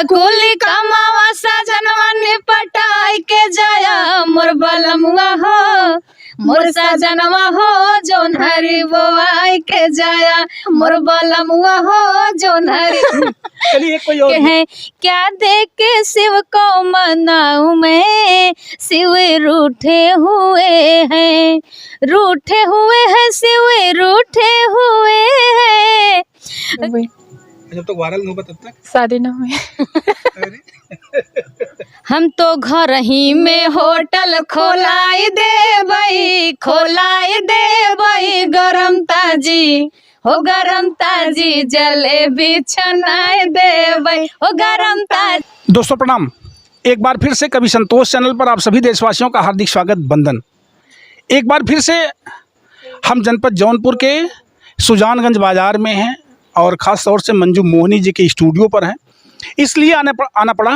कुली कमावा सजनवा निपटाई के जाया मोर बलमुआ हो, मोर सजनवा हो जोन हरी बोआई के जाया मोर बलमुआ हो जोन हरी। चलिए कोई और है क्या देख के शिव को मनाऊं मैं, शिव रूठे हुए हैं, रूठे हुए हैं शिव रूठे हुए हैं। जब तक वायरल नहीं होगा तब तक शादी न हुई। हम तो घर ही में होटल खोलाई दे बई, खोलाई दे बई गरम ताजी हो, गरम ताजी जलेबी छनाए दे बई हो गरम ताजी। दोस्तों प्रणाम, एक बार फिर से कवि संतोष चैनल पर आप सभी देशवासियों का हार्दिक स्वागत बंदन। एक बार फिर से हम जनपद जौनपुर के सुजानगंज बाज़ार में हैं और ख़ास तौर से मंजू मोहनी जी के स्टूडियो पर हैं। इसलिए आना पड़ा।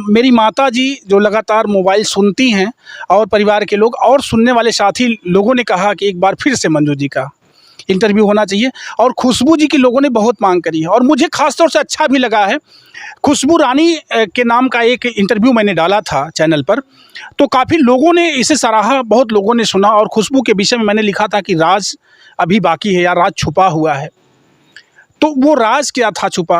मेरी माता जी जो लगातार मोबाइल सुनती हैं और परिवार के लोग और सुनने वाले साथी लोगों ने कहा कि एक बार फिर से मंजू जी का इंटरव्यू होना चाहिए, और खुशबू जी की लोगों ने बहुत मांग करी है और मुझे ख़ास तौर से अच्छा भी लगा है। खुशबू रानी के नाम का एक इंटरव्यू मैंने डाला था चैनल पर, तो काफ़ी लोगों ने इसे सराहा, बहुत लोगों ने सुना। और खुशबू के विषय में मैंने लिखा था कि राज अभी बाकी है या राज छुपा हुआ है। तो वो राज क्या था छुपा,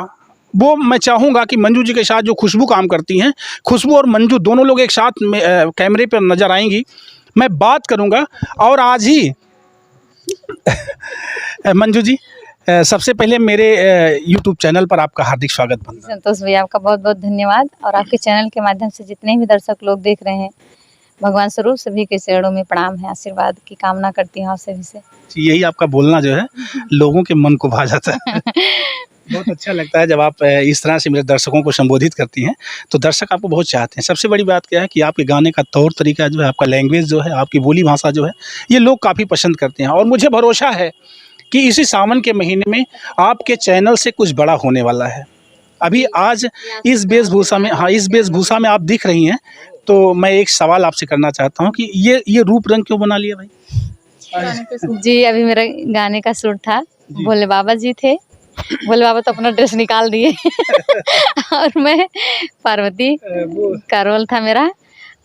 वो मैं चाहूँगा कि मंजू जी के साथ जो खुशबू काम करती हैं, खुशबू और मंजू दोनों लोग एक साथ में कैमरे पर नज़र आएंगी, मैं बात करूँगा। और आज ही मंजू जी, सबसे पहले मेरे YouTube चैनल पर आपका हार्दिक स्वागत बनता है। संतोष भैया आपका बहुत बहुत धन्यवाद, और आपके चैनल के माध्यम से जितने भी दर्शक लोग देख रहे हैं, भगवान स्वरूप सभी के चरणों में प्रणाम है, आशीर्वाद की कामना करती हूँ आप सभी से। यही आपका बोलना जो है लोगों के मन को भा जाता है। बहुत अच्छा लगता है जब आप इस तरह से मेरे दर्शकों को संबोधित करती हैं, तो दर्शक आपको बहुत चाहते हैं। सबसे बड़ी बात क्या है कि आपके गाने का तौर तरीका जो है, आपका लैंग्वेज जो है, आपकी बोली भाषा जो है, ये लोग काफ़ी पसंद करते हैं। और मुझे भरोसा है कि इसी सावन के महीने में आपके चैनल से कुछ बड़ा होने वाला है। अभी आज इस वेशभूषा में, हाँ, इस वेशभूषा में आप दिख रही हैं, तो मैं एक सवाल आपसे करना चाहता हूँ कि ये रूप रंग क्यों बना लिया भाई? जी, अभी मेरा गाने का शूट था, भोले बाबा जी थे, भोले बाबा तो अपना ड्रेस निकाल दिए और मैं पार्वती का रोल था मेरा।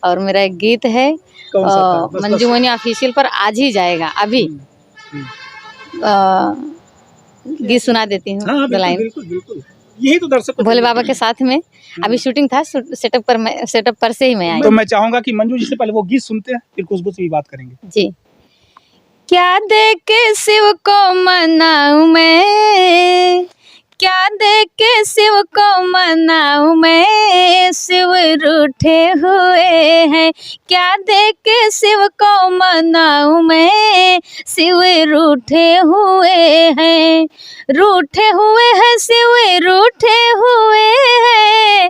और मेरा एक गीत है मंजू मोहनी ऑफिशियल पर, आज ही जाएगा अभी। गीत सुना देती हूँ। हाँ, बिल्कुल। यही तो दर्शक भोले बाबा के साथ में अभी शूटिंग था, सेटअप पर से ही मैं आई। तो मैं चाहूंगा कि मंजू जी से पहले वो गीत सुनते हैं, फिर खुशबू से भी बात करेंगे। जी। क्या देख के शिव को मनाऊं मैं, क्या देख के शिव को मनाऊं मैं, शिव रूठे हुए हैं। क्या देख के शिव को मनाऊं मैं, शिव रूठे हुए हैं, रूठे हुए हैं शिव रूठे हुए हैं,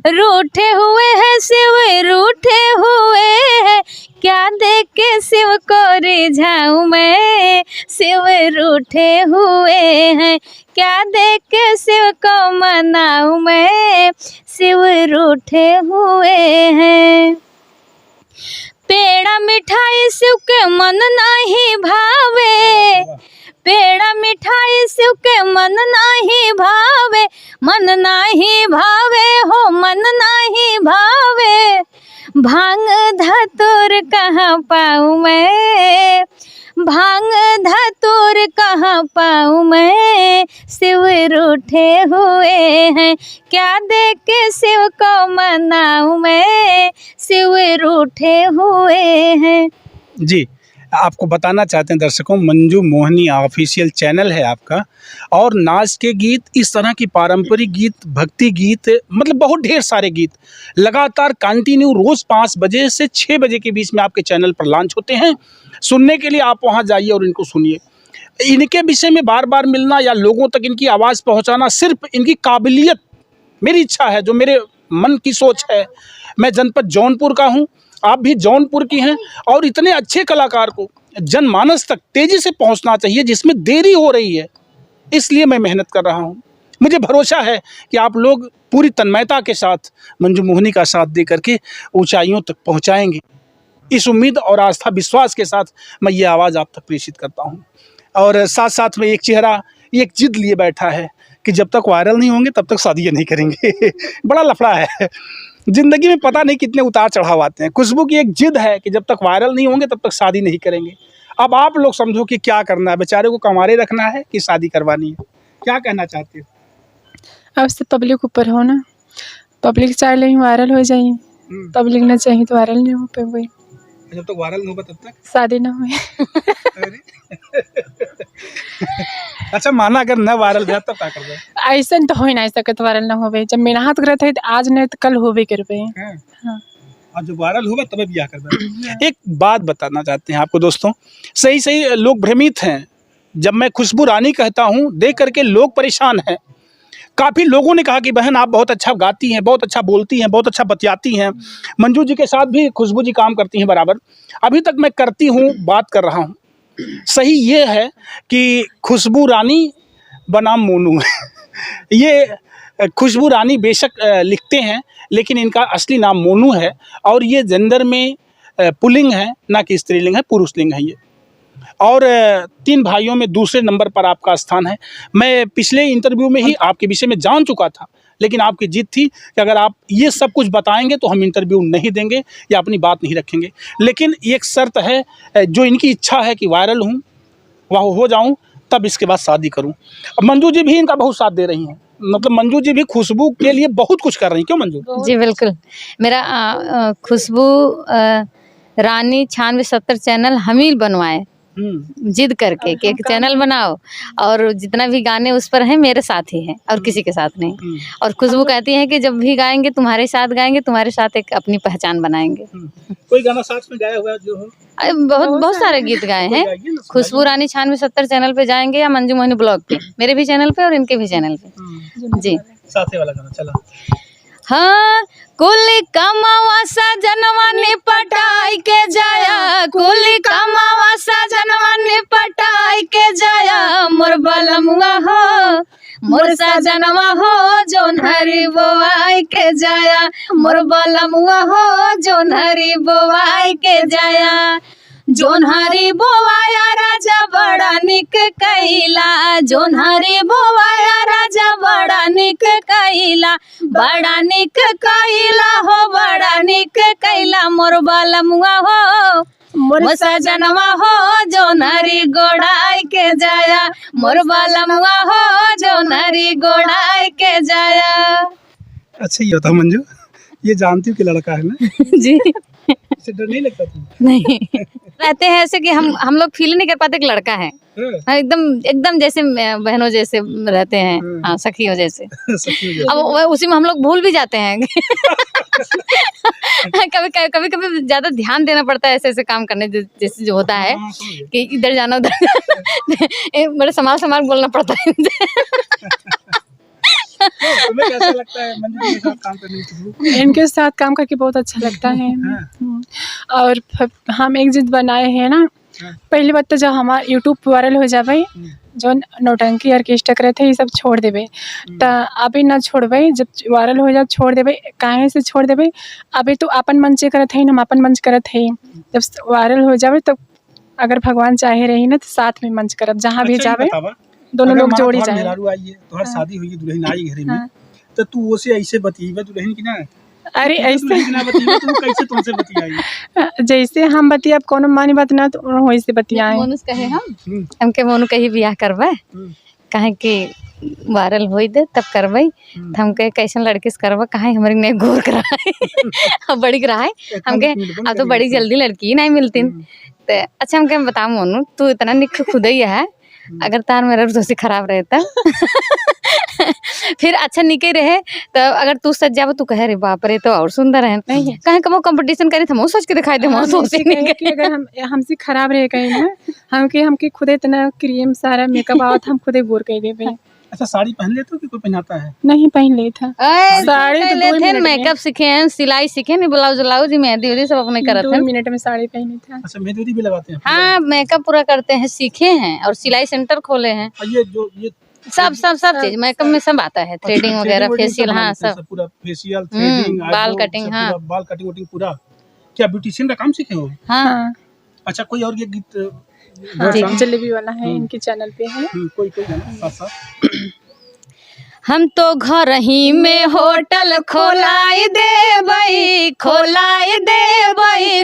रूठे हुए हैं शिव रूठे हुए हैं। क्या देख के शिव को रिझाऊं मैं, शिव रूठे हुए हैं। क्या देख के शिव को मनाऊं मैं, शिव रूठे हुए हैं। पेड़ा मिठाई शिव के मन नहीं भावे, पेड़ा मिठाई शिव के मन नहीं भावे, मन नहीं भावे हो, मन नहीं भावे। भांग धतूर कहाँ पाऊँ मैं, भांग धतूर कहाँ पाऊँ मैं, शिव रूठे हुए हैं। क्या देख के शिव को मनाऊं मैं, शिव रूठे हुए हैं। जी, आपको बताना चाहते हैं दर्शकों, मंजू मोहनी ऑफिशियल चैनल है आपका, और नाच के गीत, इस तरह की पारंपरिक गीत, भक्ति गीत, मतलब बहुत ढेर सारे गीत लगातार कंटिन्यू रोज़ 5 बजे से 6 बजे के बीच में आपके चैनल पर लॉन्च होते हैं। सुनने के लिए आप वहां जाइए और इनको सुनिए। इनके विषय में बार बार मिलना या लोगों तक इनकी आवाज़ पहुँचाना सिर्फ इनकी काबिलियत, मेरी इच्छा है, जो मेरे मन की सोच है। मैं जनपद जौनपुर का हूँ, आप भी जौनपुर की हैं, और इतने अच्छे कलाकार को जनमानस तक तेज़ी से पहुंचना चाहिए, जिसमें देरी हो रही है। इसलिए मैं मेहनत कर रहा हूं। मुझे भरोसा है कि आप लोग पूरी तन्मयता के साथ मंजू मोहनी का साथ दे करके ऊंचाइयों तक पहुंचाएंगे। इस उम्मीद और आस्था विश्वास के साथ मैं ये आवाज़ आप तक प्रेषित करता हूं। और साथ साथ में एक चेहरा एक जिद लिए बैठा है कि जब तक वायरल नहीं होंगे तब तक शादी नहीं करेंगे। बड़ा लफड़ा है ज़िंदगी में, पता नहीं कितने उतार चढ़ाव आते हैं। खुशबू की एक जिद है कि जब तक वायरल नहीं होंगे तब तक शादी नहीं करेंगे। अब आप लोग समझो कि क्या करना है, बेचारे को कंवारे रखना है कि शादी करवानी है, क्या कहना चाहते हो? अब से पब्लिक ऊपर हो ना, पब्लिक चाहे लेकिन वायरल हो जाए, पब्लिक ना चाहिए तो वायरल नहीं हो पाए, जब तक वायरल नहीं होगा तब तक शादी ना हुए। अच्छा, माना अगर न वायरल हुआ तब क्या करबे? ऐसा तो हो ही नहीं सकत वायरल ना होवे, जब मेहनत करते हैं तो आज नहीं तो कल होवे करबे। हाँ। और जब वायरल होगा तभी ब्याह करबे। एक बात बताना चाहते हैं आपको दोस्तों, सही सही लोग भ्रमित हैं। जब मैं खुशबू रानी कहता हूँ, देख करके लोग परेशान हैं। काफ़ी लोगों ने कहा कि बहन आप बहुत अच्छा गाती हैं, बहुत अच्छा बोलती हैं, बहुत अच्छा बतियाती हैं। मंजू जी के साथ भी खुशबू जी काम करती हैं बराबर। अभी तक मैं करती हूँ, बात कर रहा हूँ। सही ये है कि खुशबू रानी बनाम मोनू है। ये खुशबू रानी बेशक लिखते हैं, लेकिन इनका असली नाम मोनू है। और ये जेंडर में पुल्लिंग है, ना कि स्त्रीलिंग है, पुरुषलिंग है ये। और 3 भाइयों में दूसरे नंबर पर आपका स्थान है। मैं पिछले इंटरव्यू में ही आपके विषय में जान चुका था, लेकिन आपकी जिद थी कि अगर आप ये सब कुछ बताएंगे तो हम इंटरव्यू नहीं देंगे या अपनी बात नहीं रखेंगे। लेकिन एक शर्त है, जो इनकी इच्छा है कि वायरल हूँ, वह हो जाऊँ, तब इसके बाद शादी करूँ। अब मंजू जी भी इनका बहुत साथ दे रही हैं, मतलब मंजू जी भी खुशबू के लिए बहुत कुछ कर रही हैं, क्यों मंजू? जी बिल्कुल। मेरा खुशबू रानी 9670 चैनल हम ही बनवाए, जिद करके कि एक चैनल बनाओ, और जितना भी गाने उस पर हैं मेरे साथ ही हैं और किसी के साथ नहीं। और खुशबू कहती है कि जब भी गाएंगे तुम्हारे साथ गाएंगे, तुम्हारे साथ एक अपनी पहचान बनाएंगे। कोई गाना साथ में गाया हुआ जो हो? बहुत बहुत सारे गीत गाए हैं। खुशबू रानी 9670 चैनल पे जाएंगे या मंजू मोहिनी ब्लॉग पे, मेरे भी चैनल पे और इनके भी चैनल पे। जी, साथे वाला गाना चला। हाँ, कुल कमावा सजनवा ने पटाई के जाया, कुल कमावा सजनवा ने पटाई के जाया, मोर बलमुआ हो, मोर सजनवा हो, जोन हरी बोआई के जाया, मोर बलमुआ हो, जोन हरी बोआई के जाया। जोन हरी बोवाया राजा बड़ा निक कैला, जोन हरी बोवाया राजा बड़ा निक कैला, बड़ा निक कैला हो, बड़ा निक कैला, मोर बलमुआ हो, मोर सजनवा हो, जोन हरी गोड़ाई के जाया, मोर बलमुआ हो, जोन हरी गोड़ाई के जाया। अच्छा, ये होता मंजू, ये जानती हूँ कि लड़का है ना? जी, इससे डर नहीं लगता तुम? नहीं, रहते हैं ऐसे कि हम लोग फील नहीं कर पाते कि लड़का है। हाँ, एकदम जैसे बहनों जैसे रहते हैं, हाँ, सखियों जैसे। अब उसी में हम लोग भूल भी जाते हैं। कभी कभी ज्यादा ध्यान देना पड़ता है ऐसे काम करने जैसे जो होता है कि इधर जाना उधर जाना। बड़े संभाल बोलना पड़ता है। तुम्हें कैसा लगता है मंजू के साथ काम करने में? इनके साथ काम करके बहुत अच्छा लगता है। और हम एक जिद बनाए हैं ना, पहली बात तो जब हमारा यूट्यूब वायरल हो जाए, जो नौटंकी ऑर्केस्ट्रा करे थे ये सब छोड़ देवे, तो अभी ना छोड़बे, जब वायरल हो जाए छोड़ देवे। काहे से छोड़ देवे? अभी तो अपन मंच करत है, हम अपन मंच करत है, जब वायरल हो जाए तब अगर भगवान चाहे रही ना तो साथ में मंच करब, जहाँ भी जावे दोनों लोग जोड़ी जाए। तोहर शादी हुई, दुल्हन आई घर में, तो तू ओसे ऐसे बतीबे दुल्हन की ना? अरे ऐसे ना बतीबे तो कैसे तुमसे बतियाई? जैसे हम बतिया कोनो मानी बात ना तो वैसे बतियाए। मोनू कहे हमके मोनू कही बियाह करबे, कहे कि वायरल होई दे तब करबे। हमके कैसन लड़के से करबे, कहे हमारी नहीं घूर कराए। बड़ी कराए हमके, अब तो बड़ी जल्दी लड़की नहीं मिलती। तो अच्छा हमके बताओ मोनू, तू इतना निक खुद ही है, अगर तार मेरा दोस्ती खराब रहे तब फिर अच्छा निके रहे, तो अगर तू सज जावे तू कहे रे बाप रे तो और सुंदर है, कहे कमो कंपटीशन करे तो सोच के दिखाई दे। अगर हम हमसे खराब रहे कहीं ना, हमके खुद इतना क्रीम सारा मेकअप आवत, हम खुदे गोर कर देवे। अच्छा, साड़ी पहन लेते हो कि कोई पहनाता है? नहीं पहन ले था साड़ी तो 2 मिनट, मेकअप सीखे हैं, सिलाई सीखे हैं, ब्लाउज मेहंदी उदी सब अपने करते हैं। 2 मिनट में साड़ी पहनी था। अच्छा, मेहंदी भी लगाते हैं? हाँ, मेकअप पूरा करते हैं, सीखे हैं और सिलाई सेंटर खोले हैं। ये सब चीज मेकअप में सब आता है, थ्रेडिंग वगैरह, फेशियल, हाँ सब पूरा फेशियल, थ्रेडिंग, बाल कटिंग, हाँ बाल कटिंग वटिंग पूरा। क्या ब्यूटिशियन का काम सीखे हो? हाँ। अच्छा, कोई और ये गीत जलेबी वाला है, इनके चैनल पे है। कोई गाना साथ साथ? हम तो घर ही में होटल खोलाई देबई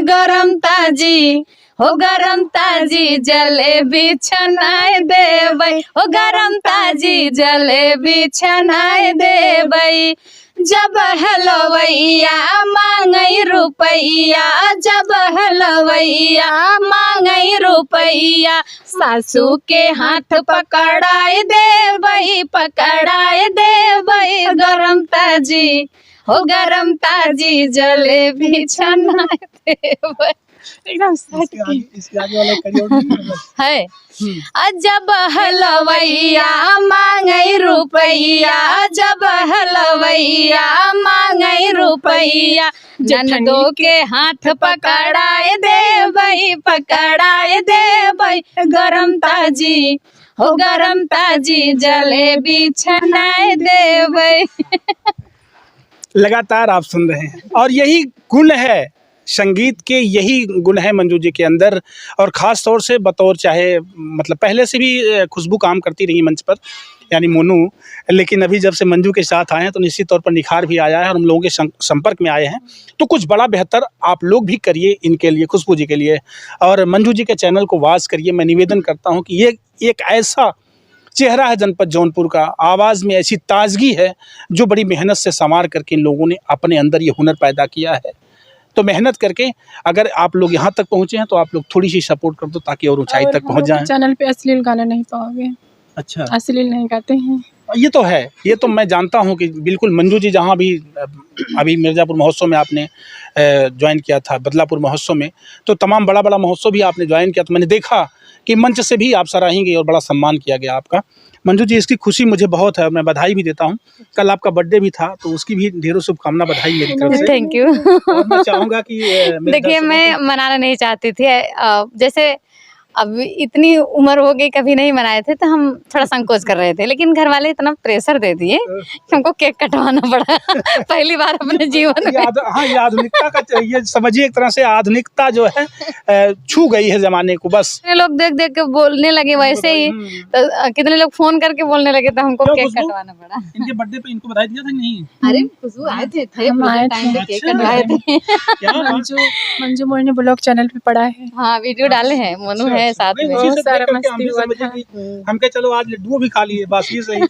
गरम ताजी हो गरम ताजी जलेबी छनाए देबई हो गरम ताजी जलेबी छनाए देबई जब हलवैया मांगई रुपैया जब हलवैया मांगई रुपैया सासू के हाथ पकड़ाए देबई गरम ताजी हो गरम ताजी जलेबी छनाए देबई एकदम सच के। इसके आगे वाला करियर है जब हलवैया मांगई रुपैया जब हलवैया मांगई रुपैया ननदो के हाथ पकड़ाए देबई गरम ताजी हो गरम ताजी जलेबी छनाए देबई। लगातार आप सुन रहे हैं और यही गुण है संगीत के, यही गुण है मंजू जी के अंदर। और ख़ास तौर से बतौर चाहे मतलब पहले से भी खुशबू काम करती रही मंच पर यानी मोनू, लेकिन अभी जब से मंजू के साथ आए हैं तो निश्चित तौर पर निखार भी आया है और हम लोगों के संपर्क में आए हैं। तो कुछ बड़ा बेहतर आप लोग भी करिए इनके लिए, खुशबू जी के लिए, और मंजू जी के चैनल को वॉच करिए। मैं निवेदन करता हूँ कि ये एक ऐसा चेहरा है जनपद जौनपुर का, आवाज़ में ऐसी ताजगी है जो बड़ी मेहनत से संवार करके इन लोगों ने अपने अंदर ये हुनर पैदा किया है। तो मेहनत करके अगर आप लोग यहाँ तक पहुँचे हैं तो आप लोग थोड़ी सी सपोर्ट कर दो ताकि और ऊंचाई तक पहुँच जाएं। चैनल पे अश्लील गाना नहीं पाओगे। अच्छा, अश्लील नहीं गाते हैं। ये तो है, ये तो मैं जानता हूँ कि बिल्कुल मंजू जी जहाँ भी अभी मिर्ज़ापुर महोत्सव में आपने ज्वाइन किया था, बदलापुर महोत्सव में, तो तमाम बड़ा बड़ा महोत्सव भी आपने ज्वाइन किया, तो मैंने देखा कि मंच से भी आप सराही गई और बड़ा सम्मान किया गया आपका। मंजू जी, इसकी खुशी मुझे बहुत है, मैं बधाई भी देता हूँ। कल आपका बर्थडे भी था तो उसकी भी ढेरों शुभकामना, बधाई मेरी तरफ से। Thank you. और मैं चाहूँगा कि देखिए, मैं मनाना नहीं चाहती थी, जैसे अब इतनी उम्र हो गई कभी नहीं मनाए थे तो हम थोड़ा संकोच कर रहे थे, लेकिन घर वाले इतना प्रेशर दे दिए कि हमको केक कटवाना पड़ा पहली बार अपने जीवन में। हाँ, ये आधुनिकता का, ये समझिए एक तरह से आधुनिकता जो है छू गई है जमाने को। बस कितने लोग देख देख के बोलने लगे वैसे ही, तो कितने लोग फोन करके बोलने लगे तो हमको केक कटवाना पड़ा। इनके बर्थडे पे इनको बधाई दिया था नहीं? अरे खुशबू आए थे हम आए टाइम पे थे। केक कटवाए थे। क्या मंजू मोहिनी ब्लॉग चैनल पे पड़ा है। हाँ, वीडियो डाले हैं, मोनू है साथ में। बहुत सारा मस्ती हुआ था। हम क्या, चलो आज लड्डू भी खा लिए, बस ये सही।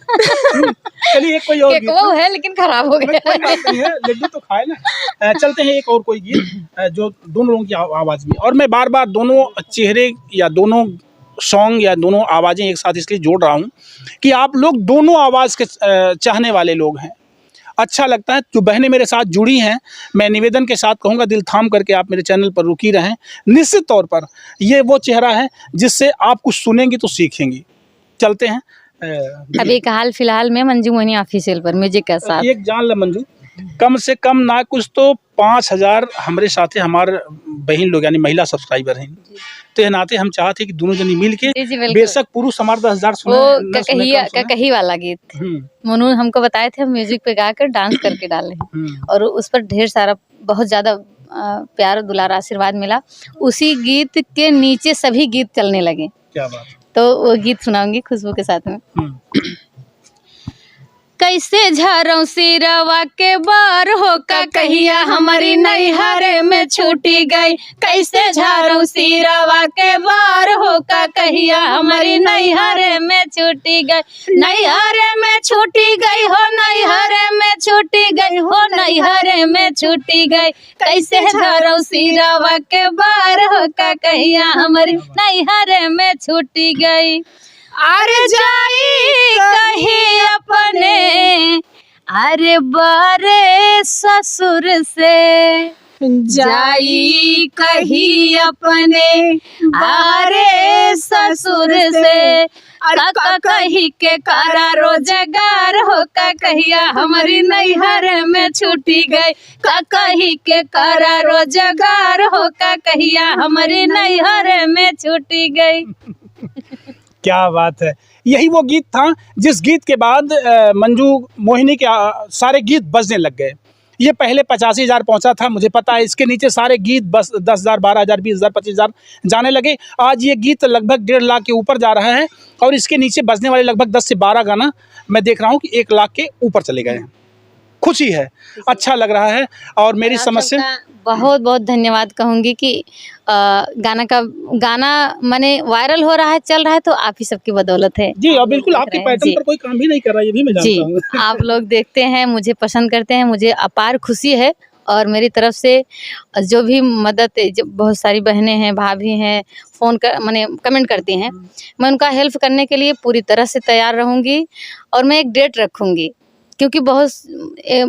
चलिए एक कोई और केक वो है लेकिन खराब हो गया। कोई बात नहीं है, लड्डू तो खाए ना। चलते हैं एक और कोई गीत जो दोनों लोगों की आवाज़ में, और मैं बार बार दोनों चेहरे या दोनों सॉन्ग या दोनों आवाज़ें एक साथ इसलिए जोड़ रहा हूँ कि आप लोग दोनों आवाज़ के चाहने वाले लोग हैं। अच्छा लगता है, जो बहनें मेरे साथ जुड़ी हैं, मैं निवेदन के साथ कहूँगा दिल थाम करके आप मेरे चैनल पर रुकी रहें। निश्चित तौर पर ये वो चेहरा है जिससे आप कुछ सुनेंगी तो सीखेंगी। चलते हैं अभी हाल फिलहाल में मंजू मोहिनी ऑफिशियल पर म्यूजिक के साथ एक जान ल मंजू, कम से कम ना कुछ तो 5000 हमारे साथ हमारे बहन लोग यानी महिला सब्सक्राइबर हैं, तो ये नाते हम चाहते कि दोनों जनी मिल के, बेशक पुरुष हमारे 10,000 सुने, वो ककही वाला गीत मोनू हमको बताए थे, हम म्यूजिक पे गाकर डांस करके डाले और उस पर ढेर सारा बहुत ज्यादा प्यार दुलार आशीर्वाद मिला। उसी गीत के नीचे सभी गीत चलने लगे। क्या बात। तो वो गीत सुनाऊंगी खुशबू के साथ में। कैसे झरऊ सिरवा के बार हो का कहिया हमारी नैहरे में छूटी गई, कैसे झरऊ सिरवा के बार हो का कहिया हमारी नैहरे में छूटी गई, नैहरे में छूटी गई हो, नैहरे में छूटी गई हो, नैहरे में छूटी गई, कैसे झरऊ सिरवा के बार हो का कहिया हमारी नैहरे में छूटी गई। अरे जाई कहीं अपने अरे बारे ससुर से, जाई कहीं अपने बारे ससुर से, का कही के करा रोजगार हो का कहिया हमारी नैहर में छूटी गई, का कही के करा रोजगार हो का कहिया हमारी नैहर में छूटी गई। क्या बात है। यही वो गीत था जिस गीत के बाद मंजू मोहिनी के सारे गीत बजने लग गए। ये पहले 85,000 पहुंचा था, मुझे पता है। इसके नीचे सारे गीत बस 10,000, 12,000, 20,000, 25,000 जाने लगे। आज ये गीत लगभग 1.5 लाख के ऊपर जा रहा है और इसके नीचे बजने वाले लगभग 10 से 12 गाना मैं देख रहा हूँ कि 1 लाख के ऊपर चले गए हैं। खुशी है, अच्छा लग रहा है। और मेरी समझ से बहुत बहुत धन्यवाद कहूँगी कि गाना माने वायरल हो रहा है, चल रहा है, तो आप ही सबकी बदौलत है जी। और बिल्कुल आपके पैटर्न पर कोई काम भी नहीं कर रहा है, ये भी मैं जानता हूँ। आप लोग देखते हैं, मुझे पसंद करते हैं, मुझे अपार खुशी है। और मेरी तरफ से जो भी मदद, जो बहुत सारी बहनें हैं, भाभी हैं, फ़ोन कर माने कमेंट करती हैं, मैं उनका हेल्प करने के लिए पूरी तरह से तैयार रहूँगी। और मैं एक डेट रखूँगी, क्योंकि बहुत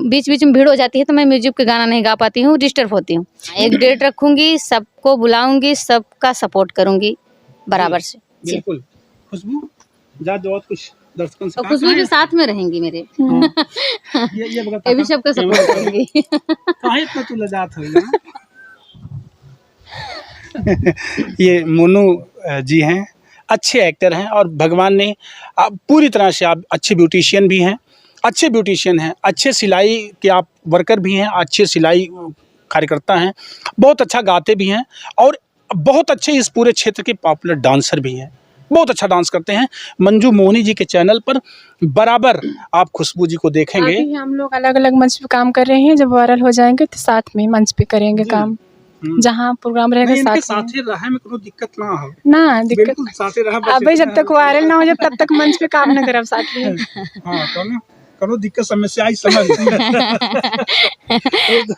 बीच बीच में भीड़ हो जाती है, तो मैं म्यूजिक के गाना नहीं गा पाती हूँ, डिस्टर्ब होती हूँ। एक डेट रखूँगी, सबको बुलाऊँगी, सबका सपोर्ट करूँगी बराबर से। बिल्कुल। खुशबू जा जो कुछ दर्शकों से और खुशबू भी साथ में रहेंगी मेरे। ये बता, ये भी सबका सपोर्ट करूँगी। काहे इतना तू लजात हो ना? ये मोनू जी हैं, अच्छे एक्टर हैं और भगवान ने पूरी तरह से, आप अच्छे ब्यूटिशियन भी हैं, अच्छे ब्यूटिशियन हैं, अच्छे सिलाई के आप वर्कर भी हैं, अच्छे सिलाई कार्यकर्ता हैं, बहुत अच्छा गाते भी हैं और बहुत अच्छे इस पूरे क्षेत्र के पॉपुलर डांसर भी हैं, बहुत अच्छा डांस करते हैं। मंजू मोहनी जी के चैनल पर बराबर आप खुशबू जी को देखेंगे। अभी हम लोग अलग अलग मंच पे काम कर रहे हैं, जब वायरल हो जाएंगे तो साथ में मंच पे करेंगे काम, जहाँ प्रोग्राम रहेगा साथ ही रहा में कोई दिक्कत ना हो ना। दिक्कत बिल्कुल साथे रहा। अभी जब तक वायरल ना हो जाए तब तक मंच पे काम न करब साथ में। हाँ, करो दिक्कत समस्या आई समझ।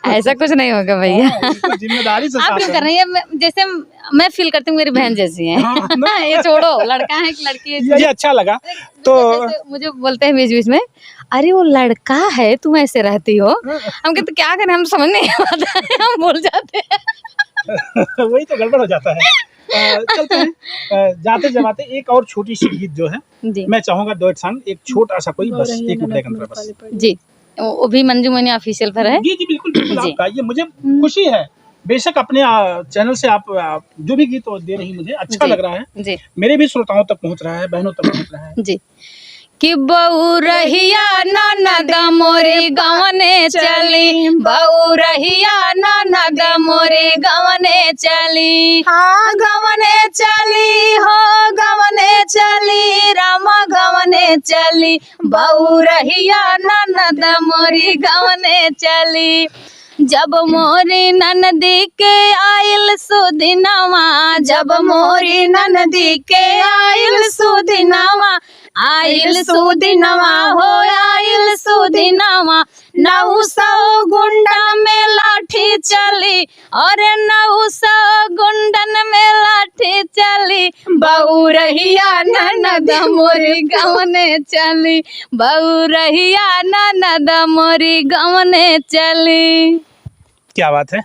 ऐसा कुछ नहीं होगा भैया। जिम्मेदारी से आप क्यों कर रही है? जैसे मैं फील करती हूँ मेरी बहन जैसी है। ये छोड़ो, लड़का है कि लड़की है, ये अच्छा लगा। तो मुझे बोलते हैं बीच बीच में, अरे वो लड़का है, तुम ऐसे रहती हो। हम कहते क्या करें, हम समझ नहीं आता है, हम भूल जाते हैं। वही तो गड़बड़ हो जाता है। चलते हैं, जाते जाते एक और छोटी सी गीत जो है जी, मैं चाहूंगा डुएट सॉन्ग, एक छोटा सा कोई, बस 1 मिनट का अंतर बस। जी, वो भी मंजू मोहनी ऑफिशियल पर है। जी जी बिल्कुल बिल्कुल। जी। आपका ये मुझे खुशी है, बेशक अपने चैनल से आप जो भी गीत दे रही, मुझे अच्छा लग रहा है जी, मेरे भी श्रोताओं तक पहुंच रहा है, बहनों तक पहुंच रहा है जी। कि बहू रहिया ननद मोरी गवने चली, बहू रहिया ननद मोरी गवने चली, हाँ गवने चली, हो गवने चली, राम गवने चली, बहू रहिया ननद मोरी गवने चली। जब मोरी ननदी के आइल सुदिनवा, जब मोरी ननदी के आइल सुदिनवा, आइल सुदिनवा हो आइल सुदिनवा, 900 गुंडा में लाठी चली, और 900 गुंडन में लाठी चली, बहू रहिया ननद मोरी गवने चली, बहू रहिया ननद मोरी गवने चली। क्या बात है।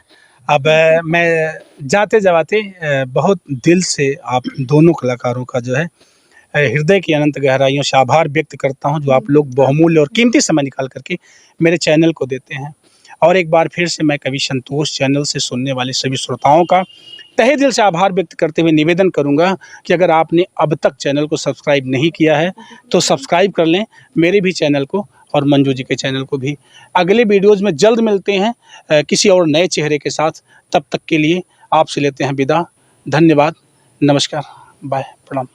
अब मैं जाते जाते बहुत दिल से आप दोनों कलाकारों का जो है हृदय की अनंत गहराइयों से आभार व्यक्त करता हूं, जो आप लोग बहुमूल्य और कीमती समय निकाल करके मेरे चैनल को देते हैं। और एक बार फिर से मैं कवि संतोष चैनल से सुनने वाले सभी श्रोताओं का तहे दिल से आभार व्यक्त करते हुए निवेदन करूंगा कि अगर आपने अब तक चैनल को सब्सक्राइब नहीं किया है तो सब्सक्राइब कर लें, मेरे भी चैनल को और मंजू जी के चैनल को भी। अगले वीडियोज़ में जल्द मिलते हैं किसी और नए चेहरे के साथ। तब तक के लिए आपसे लेते हैं विदा। धन्यवाद, नमस्कार, बाय, प्रणाम।